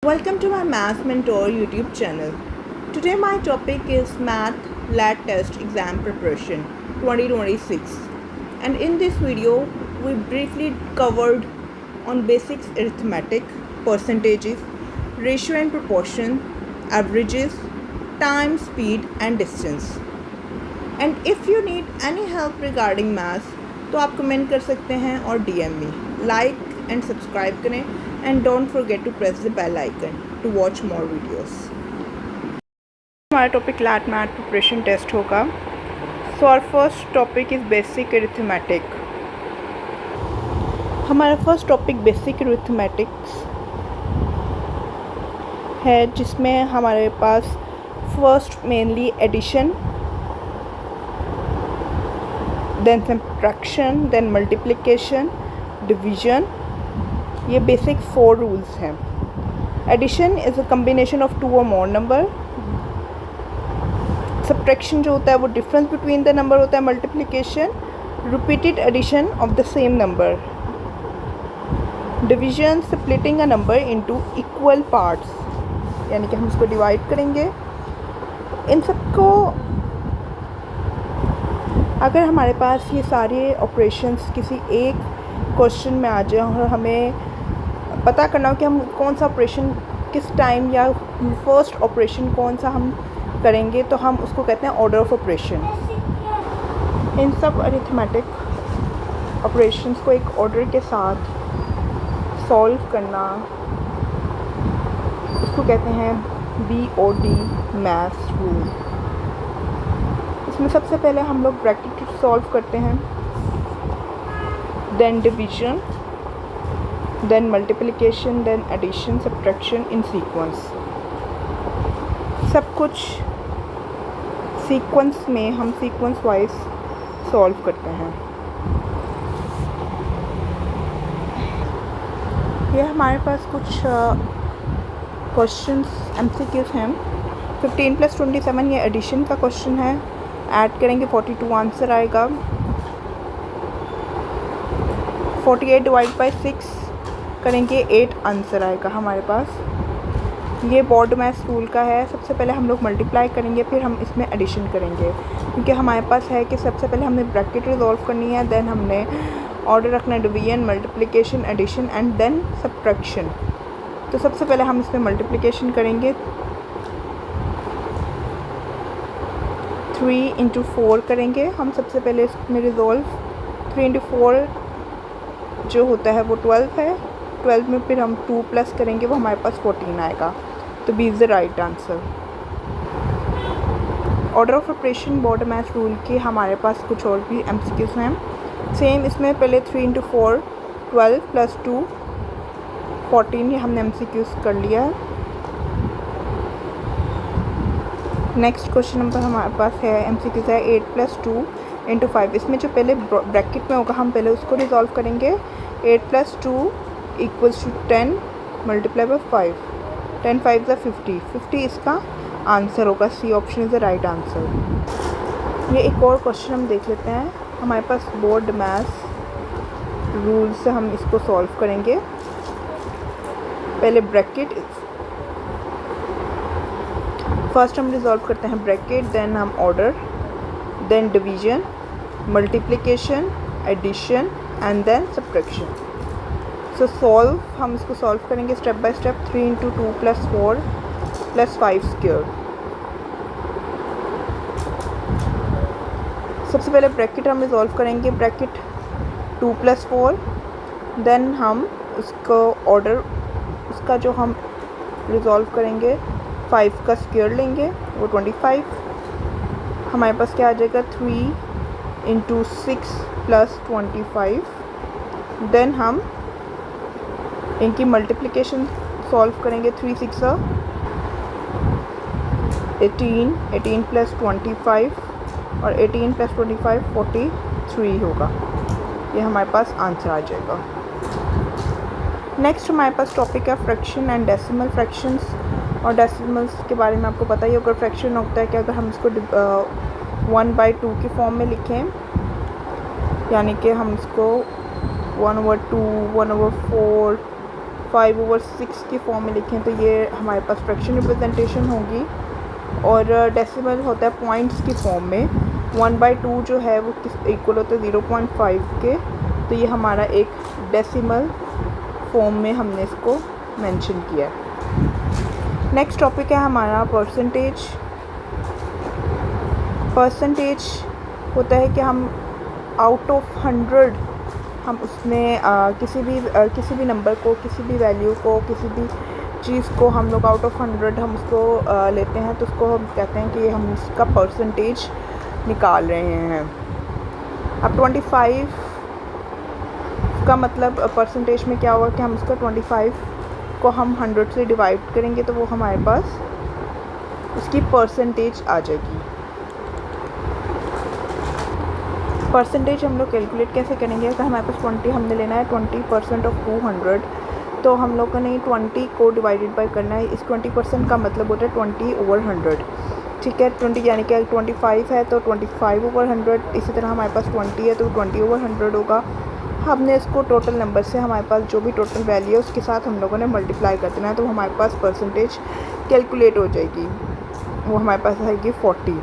Welcome to my Math Mentor YouTube channel. Today my topic is Math LAT Test Exam Preparation 2026, and in this video we briefly covered on basics arithmetic, percentages, ratio and proportion, averages, time, speed and distance. And if you need any help regarding math तो आप comment कर सकते हैं और DM में like and subscribe करें and don't forget to press the bell icon to watch more videos. हमारा topic LAT math preparation test होगा. So our first topic is basic arithmetic. हमारा फर्स्ट टॉपिक बेसिक अरिथमेटिक्स है, जिसमें हमारे पास first mainly addition, then subtraction, then multiplication, division. ये basic 4 rules हैं. Addition is a combination of 2 or more number. Subtraction जो होता है वो डिफरेंस बिटवीन द नंबर होता है. Multiplication repeated addition of the same number. Division splitting a number into equal parts, यानी कि हम इसको डिवाइड करेंगे. इन सबको अगर हमारे पास ये सारे ऑपरेशंस किसी एक क्वेश्चन में आ जाए और हमें पता करना हो कि हम कौन सा ऑपरेशन किस टाइम या फर्स्ट ऑपरेशन कौन सा हम करेंगे, तो हम उसको कहते हैं ऑर्डर ऑफ ऑपरेशन. इन सब अरिथमेटिक ऑपरेशंस को एक ऑर्डर के साथ सॉल्व करना, उसको कहते हैं BOD मैथ्स रूल. इसमें सबसे पहले हम लोग ब्रैकेट सॉल्व करते हैं, then division, then multiplication, then addition, subtraction in sequence. सब कुछ सीक्वेंस में हम सीक्वेंस वाइज सॉल्व करते हैं. ये हमारे पास कुछ क्वेश्चंस MCQs हैं. 15 + 27 ये एडिशन का क्वेश्चन है. ऐड करेंगे 42 आंसर आएगा. 48 डिवाइड बाई 6 करेंगे 8 आंसर आएगा हमारे पास. ये बोर्ड मैथ्स रूल का है. सबसे पहले हम लोग मल्टीप्लाई करेंगे, फिर हम इसमें एडिशन करेंगे, क्योंकि हमारे पास है कि सबसे पहले हमने ब्रैकेट रिजॉल्व करनी है, देन हमने ऑर्डर रखना है division, multiplication, addition and then subtraction. तो सबसे पहले हम इसमें मल्टीप्लिकेशन करेंगे. 3 × 4 करेंगे हम सबसे पहले इसमें रिजॉल्व. 3 × 4 जो होता है वो 12 है. 12 में फिर हम 2 प्लस करेंगे, वो हमारे पास 14 आएगा. तो B is the right answer. Order of operation board math rule के हमारे पास कुछ और भी MCQs हैं. सेम इसमें पहले 3 × 4 12 + 2 14, ये हमने MCQs कर लिया है. नेक्स्ट क्वेश्चन नंबर हमारे पास है MCQs है 8 + 2 × 5. इसमें जो पहले ब्रैकेट में होगा हम पहले उसको रिजॉल्व करेंगे. 8 + 2 = 10 मल्टीप्लाई बाई 5. 10 × 5 = 50. 50 इसका आंसर होगा. C option is the right answer. ये एक और क्वेश्चन हम देख लेते हैं. हमारे पास बोर्ड मैथ्स रूल से हम इसको सॉल्व करेंगे. पहले ब्रैकेट फर्स्ट हम रिजॉल्व करते हैं ब्रैकेट, देन हम order, then division, multiplication, addition and then subtraction. So solve हम इसको सॉल्व करेंगे स्टेप बाय स्टेप. 3 × 2 + 4 + 5 स्क्वायर. सबसे पहले ब्रैकेट हम रिजॉल्व करेंगे. ब्रैकेट 2 + 4, देन हम उसको ऑर्डर, उसका जो हम रिजॉल्व करेंगे 5 का स्क्वायर लेंगे, वो 25. हमारे पास क्या आ जाएगा 3 × 6 + 25. देन हम इनकी मल्टीप्लिकेशन सॉल्व करेंगे. 3 × 6 = 18, 18 + 25 और 18 + 25 43 होगा. ये हमारे पास आंसर आ जाएगा. नेक्स्ट हमारे पास टॉपिक है फ्रैक्शन एंड डेसिमल. फ्रैक्शंस और डेसिमल्स के बारे में आपको पता ही होगा. फ्रैक्शन होता है कि अगर हम इसको 1/2 की फॉर्म में लिखें, यानी कि हम इसको 1/2, 1/4, 5/6 की फॉर्म में लिखें तो ये हमारे पास फ्रैक्शन रिप्रेजेंटेशन होगी। और डेसिमल होता है पॉइंट्स की फॉर्म में। 1/2 जो है वो इक्वल होता है 0.5 के। तो ये हमारा एक डेसिमल फॉर्म में हमने इसको मेंशन किया है। नेक्स्ट टॉपिक है हमारा परसेंटेज। परसेंटेज होता है कि हम आउट ऑफ 100 हम उसमें किसी भी नंबर को, किसी भी वैल्यू को, किसी भी चीज़ को हम लोग आउट ऑफ 100 हम उसको लेते हैं तो उसको हम कहते हैं कि हम इसका परसेंटेज निकाल रहे हैं। अब 25 का मतलब परसेंटेज में क्या होगा कि हम उसका 25 को हम 100 से डिवाइड करेंगे तो वो हमारे पास उसकी परसेंटेज आ जाएगी। परसेंटेज हम लोग कैलकुलेट कैसे करेंगे? अगर हमारे पास 20 हमने लेना है 20% ऑफ 200 तो हम लोगों ने 20 को डिवाइडेड बाय करना है। इस 20% का मतलब होता है 20/100। ठीक है, 20 यानी कि 25 है तो 25/100। इसी तरह हमारे पास 20 है तो 20/100 होगा। हमने इसको टोटल नंबर से हमारे पास जो भी टोटल वैल्यू है उसके साथ हम लोगों ने मल्टीप्लाई कर देना है तो हमारे पास परसेंटेज कैलकुलेट हो जाएगी। वो हमारे पास आएगी 40।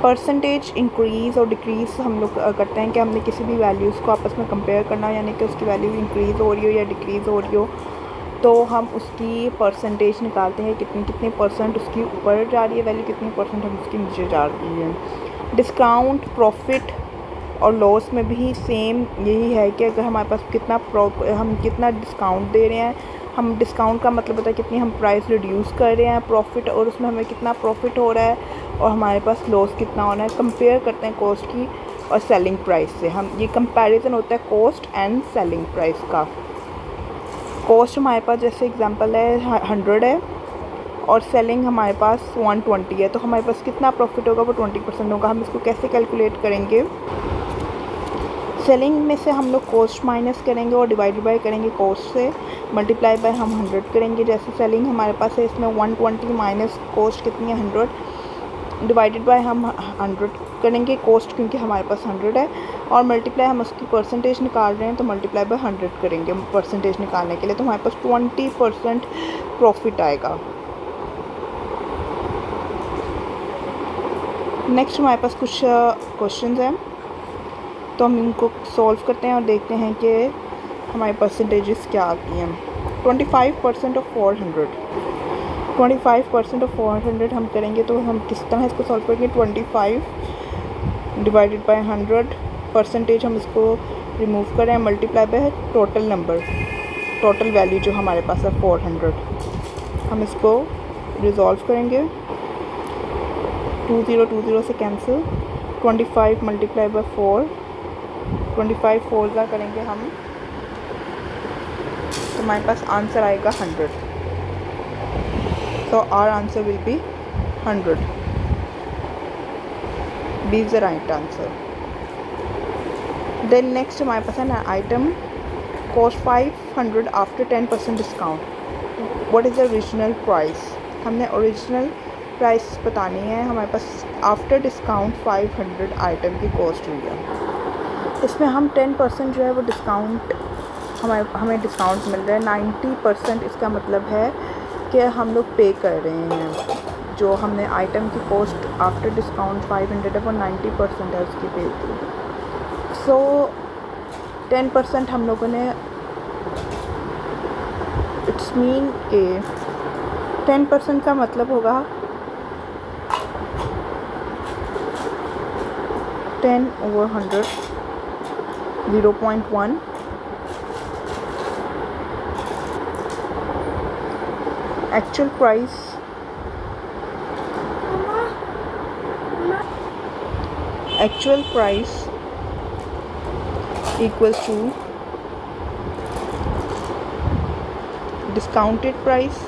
परसेंटेज इंक्रीज़ और डिक्रीज़ हम लोग करते हैं कि हमने किसी भी वैल्यूज़ को आपस में कंपेयर करना, यानी कि उसकी वैल्यू इंक्रीज़ हो रही हो या डिक्रीज़ हो रही हो तो हम उसकी परसेंटेज निकालते हैं कितनी परसेंट उसकी ऊपर जा रही है वैल्यू, कितनी परसेंट हम उसकी नीचे जा रही है। डिस्काउंट, प्रॉफिट और लॉस में भी सेम यही है कि अगर हमारे पास हम कितना डिस्काउंट दे रहे हैं, हम डिस्काउंट का मतलब होता है कितनी हम प्राइस रिड्यूस कर रहे हैं, प्रॉफिट और उसमें हमें कितना प्रॉफिट हो रहा है और हमारे पास लॉस कितना होना है। कंपेयर करते हैं कॉस्ट की और सेलिंग प्राइस से। हम ये कंपैरिजन होता है कॉस्ट एंड सेलिंग प्राइस का। कॉस्ट हमारे पास जैसे एग्जांपल है 100 है और सेलिंग हमारे पास 120 है तो हमारे पास कितना प्रॉफिट होगा? वो 20% होगा। हम इसको कैसे कैलकुलेट करेंगे? सेलिंग में से हम लोग कॉस्ट माइनस करेंगे और डिवाइडेड बाय करेंगे कॉस्ट से, मल्टीप्लाई बाय हम 100 करेंगे। जैसे सेलिंग हमारे पास है इसमें 120 माइनस कॉस्ट कितनी है 100, डिवाइडेड बाय हम 100 करेंगे कॉस्ट क्योंकि हमारे पास 100 है, और मल्टीप्लाई हम उसकी परसेंटेज निकाल रहे हैं तो मल्टीप्लाई बाय 100 करेंगे परसेंटेज निकालने के लिए। तो हमारे पास 20% प्रॉफिट आएगा। नेक्स्ट हमारे पास कुछ क्वेश्चंस हैं तो हम इनको सॉल्व करते हैं और देखते हैं कि हमारी परसेंटेजेस क्या आती हैं। 25% ऑफ 400, 25% ऑफ 400 हम करेंगे तो हम किस तरह इसको सॉल्व करेंगे? 25 डिवाइडेड बाय 100, परसेंटेज हम इसको रिमूव करें, multiply by total number, total value जो हमारे पास है 400। हम इसको रिजॉल्व करेंगे, 20 से कैंसिल, 25 मल्टीप्लाई बाय 4, 25 4 का करेंगे हम तो हमारे पास आंसर आएगा 100। So our answer will be 100. B is the right answer. Then next हमारे पास है ना item cost 500 after 10% discount. What is the original price? हमने ओरिजिनल प्राइस बतानी है। हमारे पास आफ्टर डिस्काउंट 500 आइटम की कॉस्ट हुई है। इसमें हम 10% जो है वो डिस्काउंट हमें डिस्काउंट मिल रहा है। 90% इसका मतलब है कि हम लोग पे कर रहे हैं। जो हमने आइटम की कॉस्ट आफ्टर डिस्काउंट 500 है वो 90% है उसकी पे की। सो 10% हम लोगों ने, इट्स मीन के 10% का मतलब होगा 10/100, 0.1। Actual price equals to discounted price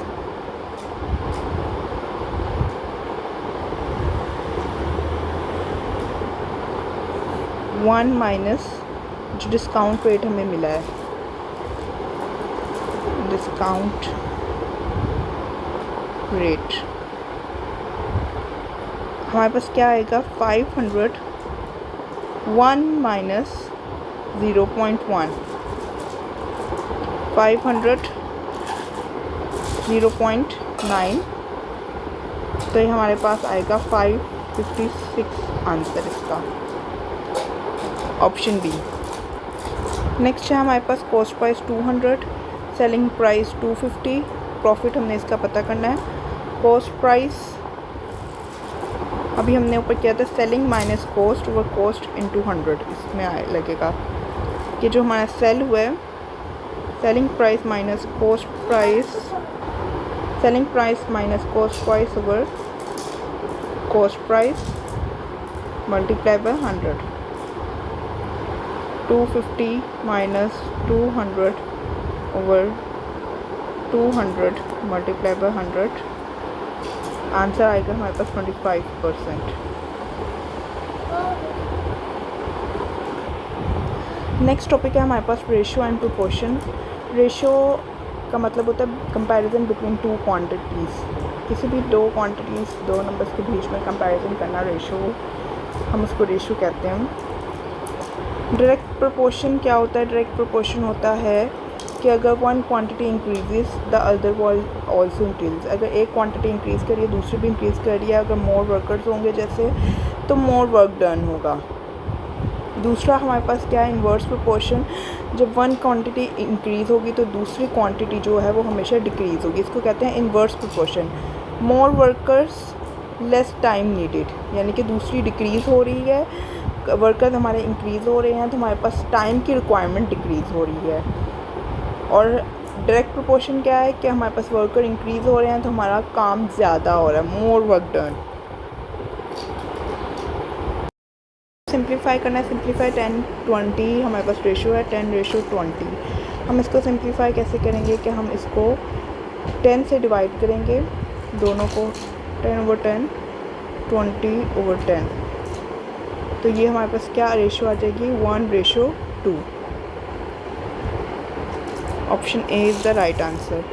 one minus जो डिस्काउंट रेट हमें मिला है, डिस्काउंट रेट हमारे पास क्या आएगा? 500 1 माइनस 0.1 500 0.9, तो ये हमारे पास आएगा 556 आंसर इसका, ऑप्शन बी। नेक्स्ट है हमारे पास cost price 200, selling price 250, profit हमने इसका पता करना है। कॉस्ट प्राइस अभी हमने ऊपर किया था selling minus cost over cost into 100, इसमें आए लगेगा कि जो हमारा सेल हुआ है selling price minus cost price, selling price minus cost price over cost price multiply by 100, 250 minus 200 over 200 multiply by 100, answer आएगा हमारे पास 25%। नेक्स्ट टॉपिक है हमारे पास रेशियो एंड प्रोपोर्शन। रेशियो का मतलब होता है कंपैरिजन बिटवीन टू क्वांटिटीज़, किसी भी दो क्वांटिटीज़, दो नंबर्स के बीच में कंपैरिजन करना, रेशियो, हम उसको रेशियो कहते हैं। डायरेक्ट प्रोपोर्शन क्या होता है? डायरेक्ट प्रोपोर्शन होता है कि अगर one quantity increases the other one also increase, अगर एक क्वांटिटी इंक्रीज़ करिए दूसरी भी इंक्रीज़ करिए, अगर मोर वर्कर्स होंगे जैसे तो मोर वर्क डन होगा। दूसरा हमारे पास क्या है? इन्वर्स प्रोपोर्शन, जब वन क्वांटिटी इंक्रीज़ होगी तो दूसरी क्वांटिटी जो है वो हमेशा डिक्रीज़ होगी, इसको कहते हैं इन्वर्स प्रोपोर्शन। मोर वर्कर्स लेस टाइम नीडेड, यानी कि दूसरी डिक्रीज़ हो रही है, वर्कर्स हमारे इंक्रीज़ हो रहे हैं तो हमारे पास टाइम की रिक्वायरमेंट डिक्रीज़ हो रही है। और डायरेक्ट प्रोपोर्शन क्या है कि हमारे पास वर्कर इंक्रीज़ हो रहे हैं तो हमारा काम ज़्यादा हो रहा है, मोर वर्क डन। सिंप्लीफाई करना है, सिंप्लीफाई 10-20 हमारे पास रेशियो है 10:20। हम इसको सिंप्लीफाई कैसे करेंगे कि हम इसको 10 से डिवाइड करेंगे दोनों को, 10/10 20/10, तो ये हमारे पास क्या रेशियो आ जाएगी? 1:2। Option A is the right answer.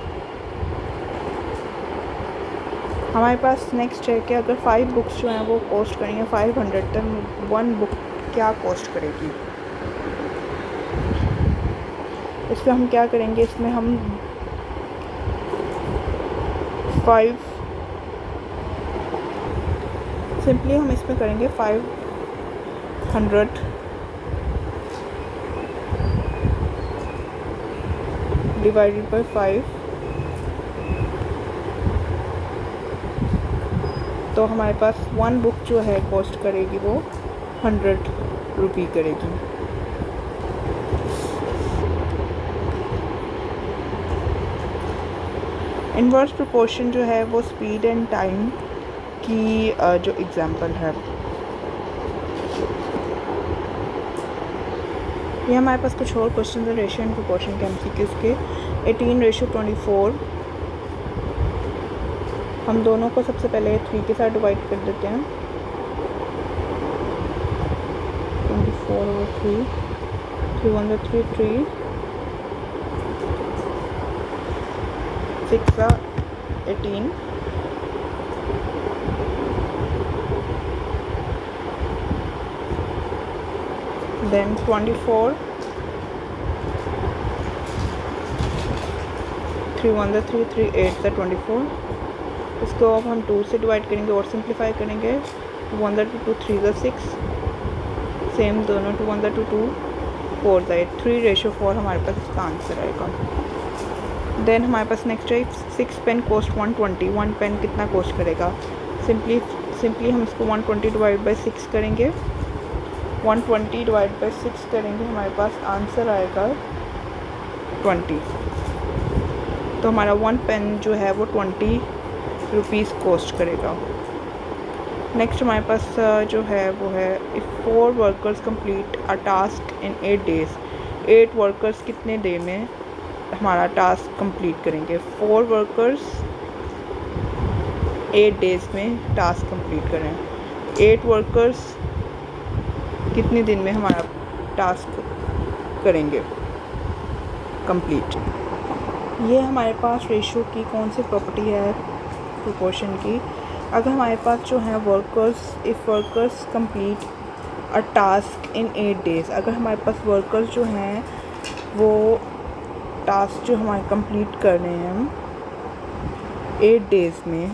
हमारे पास नेक्स्ट है कि अगर 5 बुक्स जो हैं वो कॉस्ट करेंगे 500, तो 1 बुक क्या कॉस्ट करेगी? इसमें हम क्या करेंगे? इसमें हम 5 सिंपली हम इसमें करेंगे 500 डिवाइडेड बाय 5, तो हमारे पास 1 बुक जो है कॉस्ट करेगी वो 100 रुपये करेगी। इन्वर्स प्रोपोर्शन जो है वो स्पीड एंड टाइम की जो एग्जांपल है। ये हमारे पास कुछ और क्वेश्चन है रेशियो एंड प्रोपोर्शन के एमसीक्यूज़ के। 18:24, हम दोनों को सबसे पहले 3 के साथ डिवाइड कर देते हैं। 24/3, 3 3, 6 18, then 24, 3 3, 3 8 24। इसको अब हम 2 से डिवाइड करेंगे और सिंप्लीफाई करेंगे। 1 2 3 6, सेम दोनों 2 2 4 8, 3:4 हमारे पास इसका आंसर आएगा। देन हमारे पास नेक्स्ट है 6 पेन कॉस्ट 120, 1 पेन कितना कॉस्ट करेगा? सिंपली हम इसको 120 डिवाइड बाई 6 करेंगे, 120 डिवाइड बाई 6 करेंगे, हमारे पास आंसर आएगा 20। तो हमारा 1 पेन जो है वो 20 रुपीज़ कॉस्ट करेगा। नेक्स्ट हमारे पास जो है वो है if 4 workers complete a task in 8 days, 8 workers कितने डे में हमारा टास्क कंप्लीट करेंगे? 4 वर्कर्स 8 डेज़ में टास्क कंप्लीट करें, 8 वर्कर्स कितने दिन में हमारा टास्क करेंगे कंप्लीट? ये हमारे पास रेशियो की कौन सी प्रॉपर्टी है प्रोपोर्शन की? अगर हमारे पास जो है workers, if workers complete a task in 8 days, अगर हमारे पास वर्कर्स जो हैं वो टास्क जो हमारे कंप्लीट करने हैं हम 8 डेज़ में,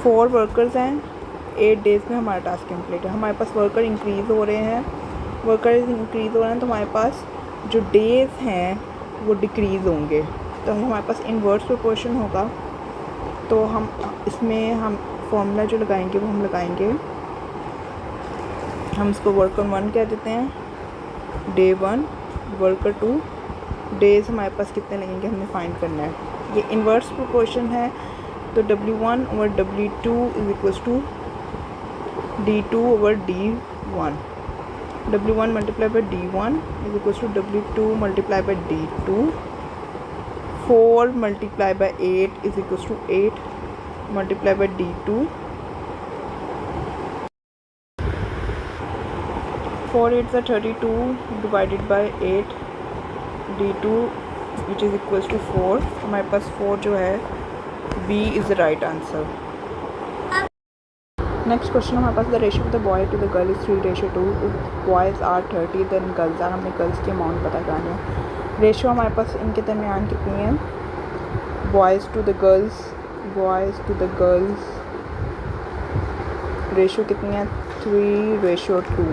4 वर्कर्स हैं, 8 डेज़ में हमारा टास्क कंप्लीट है। हमारे पास वर्कर इंक्रीज़ हो रहे हैं, तो हमारे पास जो डेज़ हैं वो डिक्रीज़ होंगे, तो हमारे पास इन्वर्स प्रोपोर्शन होगा। तो हम इसमें हम फॉर्मूला जो लगाएंगे वो हम लगाएंगे, हम इसको वर्कर 1 कह देते हैं, डे 1, वर्कर 2, डेज़ हमारे पास कितने लगेंगे हमने फाइंड करना है। ये इन्वर्स प्रोपोर्शन है, तो W1 over W2 is equals to D2 over D1। W1 multiply by D1 is equals to W2 multiply by D2। 4 multiply by 8 is equals to 8 multiply by D2। 4 8 are 32 divided by 8 D2 which is equals to 4। हमारे पास 4 जो है B is the right answer। Next question हमारे पास the ratio of the boy to the girl is 3:2। Boys are 30 then girls are, हमने girls की amount पता करनी है। रेशियो हमारे पास इनके दरमियान कितनी है, boys to the girls ratio कितनी है, 3:2।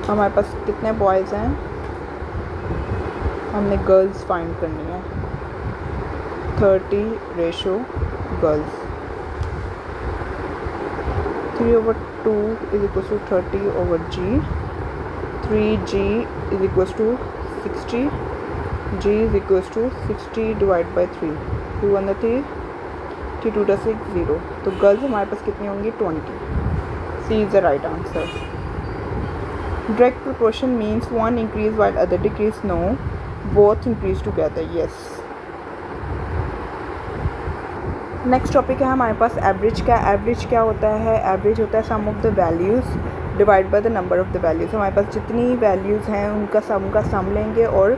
हमारे पास कितने बॉयज़ हैं, हमने गर्ल्स फाइंड करनी है, 30 ratio girls. 3/2 is equal to 30 over G। 3G is equal to 60। G is equal to 60 divide by 3। 2 1 3, 3 2 6 0। तो गर्ल्स हमारे पास कितनी होंगी, 20। C is the right answer. Direct proportion means one increase while other decrease। No, both increase together। Yes। Next topic है हमारे पास average का। Average क्या होता है, एवरेज होता है sum of the values divide by the number of the values. हमारे पास जितनी वैल्यूज़ हैं उनका सम लेंगे और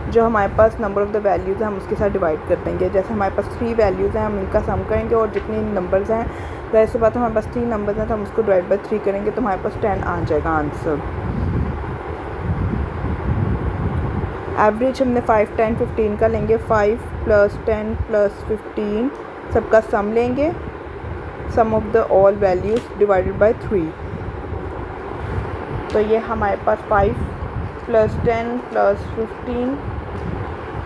जो हमारे पास नंबर ऑफ़ द वैल्यूज़ हैं हम उसके साथ डिवाइड कर देंगे। जैसे हमारे पास 3 वैल्यूज़ हैं, हम इनका सम करेंगे और जितनी नंबर्स हैं, ज़ाहिर सी बात है हमारे पास 3 नंबर्स हैं तो हम उसको डिवाइड बाय 3 करेंगे तो हमारे पास 10 आ जाएगा आंसर। एवरेज हमने 5 10 15 का लेंगे, 5 + 10 + 15 सबका सम लेंगे, sum of the all values divided by 3। तो ये हमारे पास 5 + 10 + 15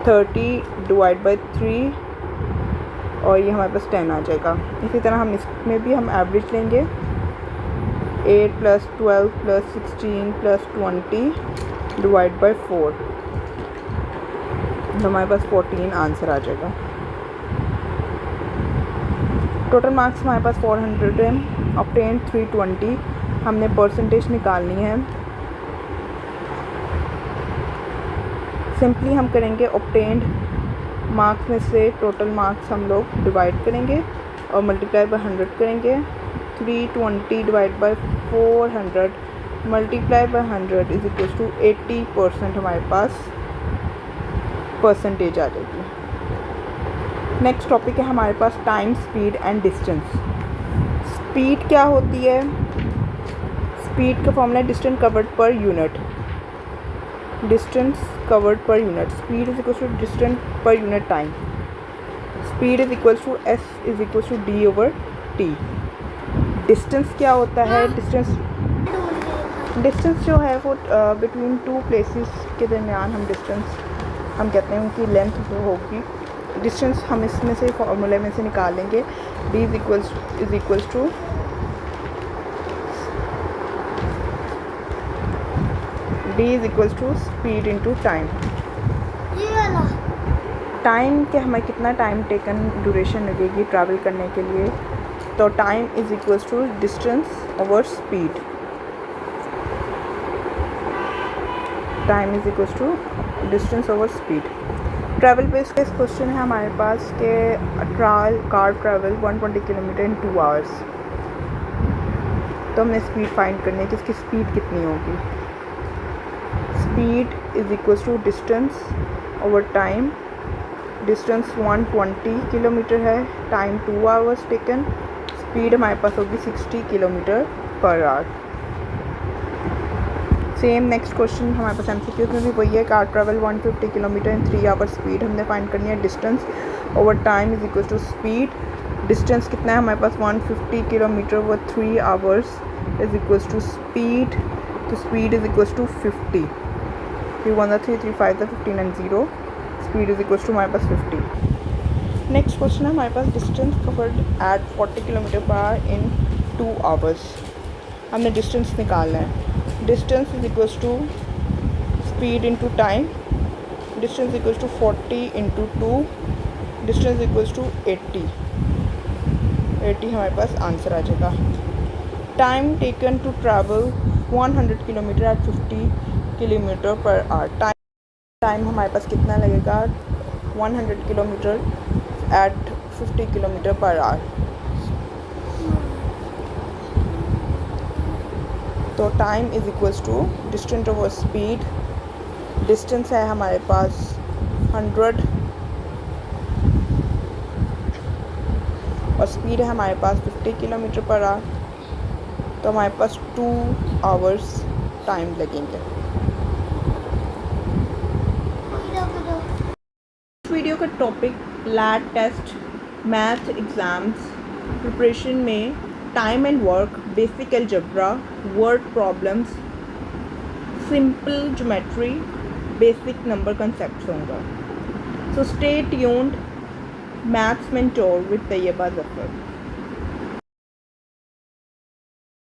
30 डिवाइड बाय 3 और ये हमारे पास 10 आ जाएगा। इसी तरह हम इसमें भी हम एवरेज लेंगे, 8 + 12 + 16 + 20 डिवाइड बाय 4, तो हमारे पास 14 आंसर आ जाएगा। टोटल मार्क्स हमारे पास 400 हैं, ऑब्टेन 320। हमने परसेंटेज निकालनी है, सिंपली हम करेंगे ऑब्टेन्ड मार्क्स में से टोटल मार्क्स हम लोग डिवाइड करेंगे और मल्टीप्लाई बाय 100 करेंगे। 320 divide by 400 multiply by 100 is equal to 80% हमारे पास परसेंटेज आ जाएगी। नेक्स्ट टॉपिक है हमारे पास time, speed and distance. Speed क्या होती है, स्पीड का formula distance covered per unit. Distance covered per unit, speed is equal to distance per unit time. Speed is equal to S is equal to D over T। Distance क्या होता है, distance जो है वो between 2 places के दरमियान हम distance हम कहते हैं उनकी लेंथ जो होगी। डिस्टेंस हम इसमें से फॉर्मूले में से निकाल लेंगे, D is equals to speed into time. Time के हमें कितना टाइम टेकन ड्यूरेशन लगेगी ट्रैवल करने के लिए, तो time is equals to distance over speed. Time is equals to distance over speed. Travel based question है हमारे पास के car travel 120 kilometre in 2 hours. तो हमने स्पीड फाइंड करनी है कि इसकी स्पीड कितनी होगी। Speed is equals to distance over time. Distance 120 kilometre है, टाइम 2 आवर्स टेकन, स्पीड हमारे पास होगी 60 kilometre per our. Same next question हमारे पास MCQs में भी वही है। Car travel 150 kilometre in 3 hour speed, हमने फाइंड करनी है distance over time is equal to speed. Distance कितना है हमारे पास 150 किलोमीटर वो 3 hours is equal to speed, तो speed is equal to 50। 3 1 3 3 5 15 and 0, speed is equal to हमारे पास 50। नेक्स्ट क्वेश्चन है हमारे पास distance covered at 40 kilometre per our in 2 hours, हमने डिस्टेंस निकालना है। Distance is equal to speed into time, distance equal to 40 into 2, distance equal to 80 हमारे पास आंसर आ जाएगा। Time taken to travel 100 kilometre at 50 kilometre per hour, time हमारे पास कितना लगेगा 100 kilometre at 50 kilometre per hour, तो time is equals to distance over speed. Distance है हमारे पास 100 और स्पीड है हमारे पास 50 किलोमीटर पर आवर, तो हमारे पास 2 आवर्स टाइम लगेंगे। इस वीडियो का topic LAT test math exams preparation में time and work, basic algebra, word problems, simple geometry, basic number concepts होंगे। So stay tuned, maths mentor with Tayyaba Zafar.